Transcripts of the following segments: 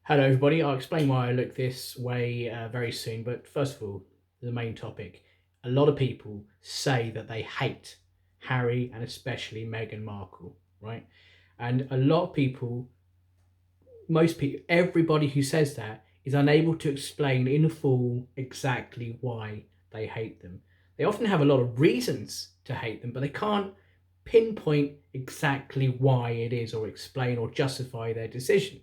Hello everybody, I'll explain why I look this way very soon, but first of all, the main topic. A lot of people say that they hate Harry and especially Meghan Markle, right? And a lot of people, most people, everybody who says that is unable to explain in full exactly why they hate them. They often have a lot of reasons to hate them, but they can't pinpoint exactly why it is or explain or justify their decision.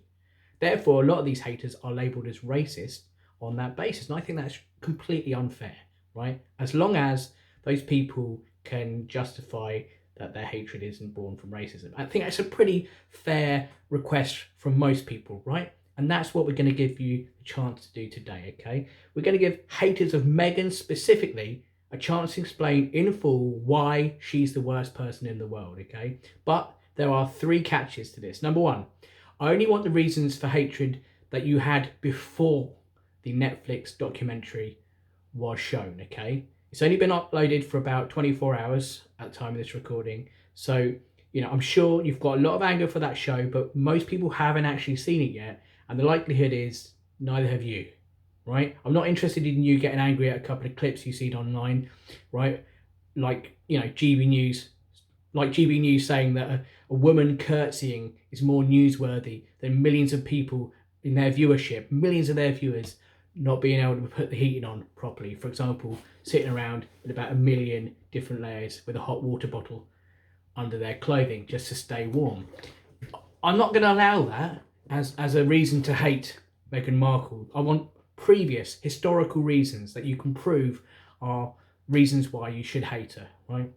Therefore, a lot of these haters are labelled as racist on that basis. And I think that's completely unfair, right? As long as those people can justify that their hatred isn't born from racism. I think that's a pretty fair request from most people, right? And that's what we're going to give you a chance to do today, okay? We're going to give haters of Meghan specifically a chance to explain in full why she's the worst person in the world, okay? But there are three catches to this. Number one, I only want the reasons for hatred that you had before the Netflix documentary was shown, okay? It's only been uploaded for about 24 hours at the time of this recording. So, I'm sure you've got a lot of anger for that show, but most people haven't actually seen it yet. And the likelihood is neither have you, right? I'm not interested in you getting angry at a couple of clips you see online, right? Like, GB News saying that a woman curtsying is more newsworthy than millions of people in their viewership, millions of their viewers not being able to put the heating on properly. For example, sitting around in about 1 million different layers with a hot water bottle under their clothing just to stay warm. I'm not going to allow that as a reason to hate Meghan Markle. I want previous historical reasons that you can prove are reasons why you should hate her, right?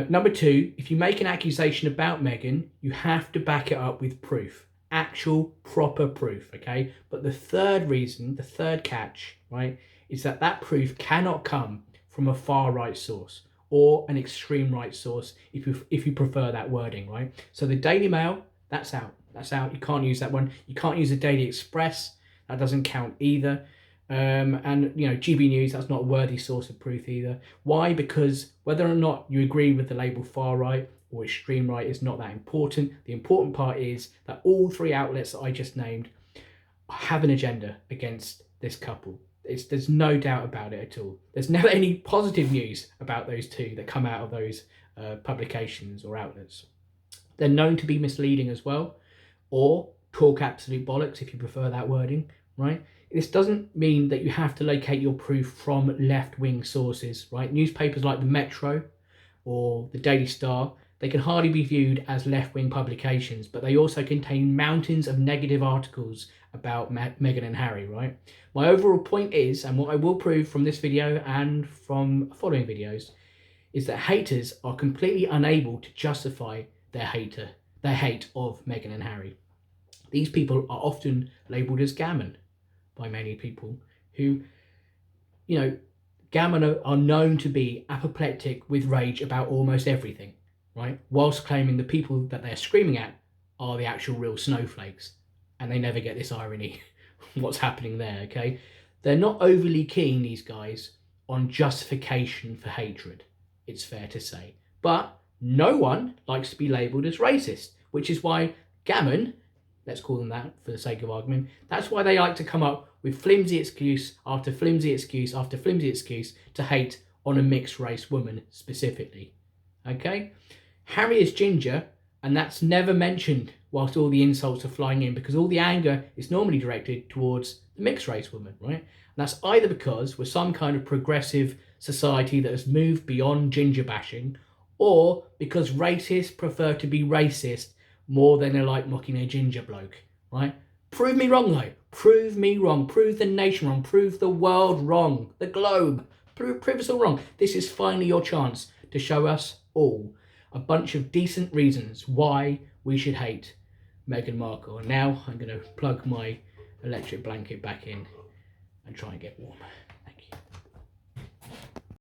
Number two, if you make an accusation about Meghan, you have to back it up with proof, actual proper proof, okay? But the third reason, the third catch, right, is that proof cannot come from a far right source or an extreme right source if you prefer that wording, right? So the Daily Mail, that's out. That's out. You can't use that one. You can't use the Daily Express. That doesn't count either. And GB News, that's not a worthy source of proof either. Why? Because whether or not you agree with the label far right or extreme right is not that important. The important part is that all three outlets that I just named have an agenda against this couple. There's no doubt about it at all. There's never any positive news about those two that come out of those publications or outlets. They're known to be misleading as well, or talk absolute bollocks if you prefer that wording, right? This doesn't mean that you have to locate your proof from left-wing sources, right? Newspapers like the Metro or the Daily Star, they can hardly be viewed as left-wing publications, but they also contain mountains of negative articles about Meghan and Harry, right? My overall point is, and what I will prove from this video and from following videos, is that haters are completely unable to justify their hate of Meghan and Harry. These people are often labelled as gammon by many people who, gammon are known to be apoplectic with rage about almost everything, right? Whilst claiming the people that they're screaming at are the actual real snowflakes. And they never get this irony, what's happening there, okay? They're not overly keen, these guys, on justification for hatred, it's fair to say. But no one likes to be labelled as racist, which is why gammon, let's call them that for the sake of argument, that's why they like to come up with flimsy excuse after flimsy excuse after flimsy excuse to hate on a mixed race woman specifically. Okay? Harry is ginger, and that's never mentioned whilst all the insults are flying in, because all the anger is normally directed towards the mixed race woman, right? And that's either because we're some kind of progressive society that has moved beyond ginger bashing, or because racists prefer to be racist more than they like mocking a ginger bloke, right? Prove me wrong, though. Prove me wrong. Prove the nation wrong. Prove the world wrong. The globe. Prove us all wrong. This is finally your chance to show us all a bunch of decent reasons why we should hate Meghan Markle. And now I'm going to plug my electric blanket back in and try and get warm.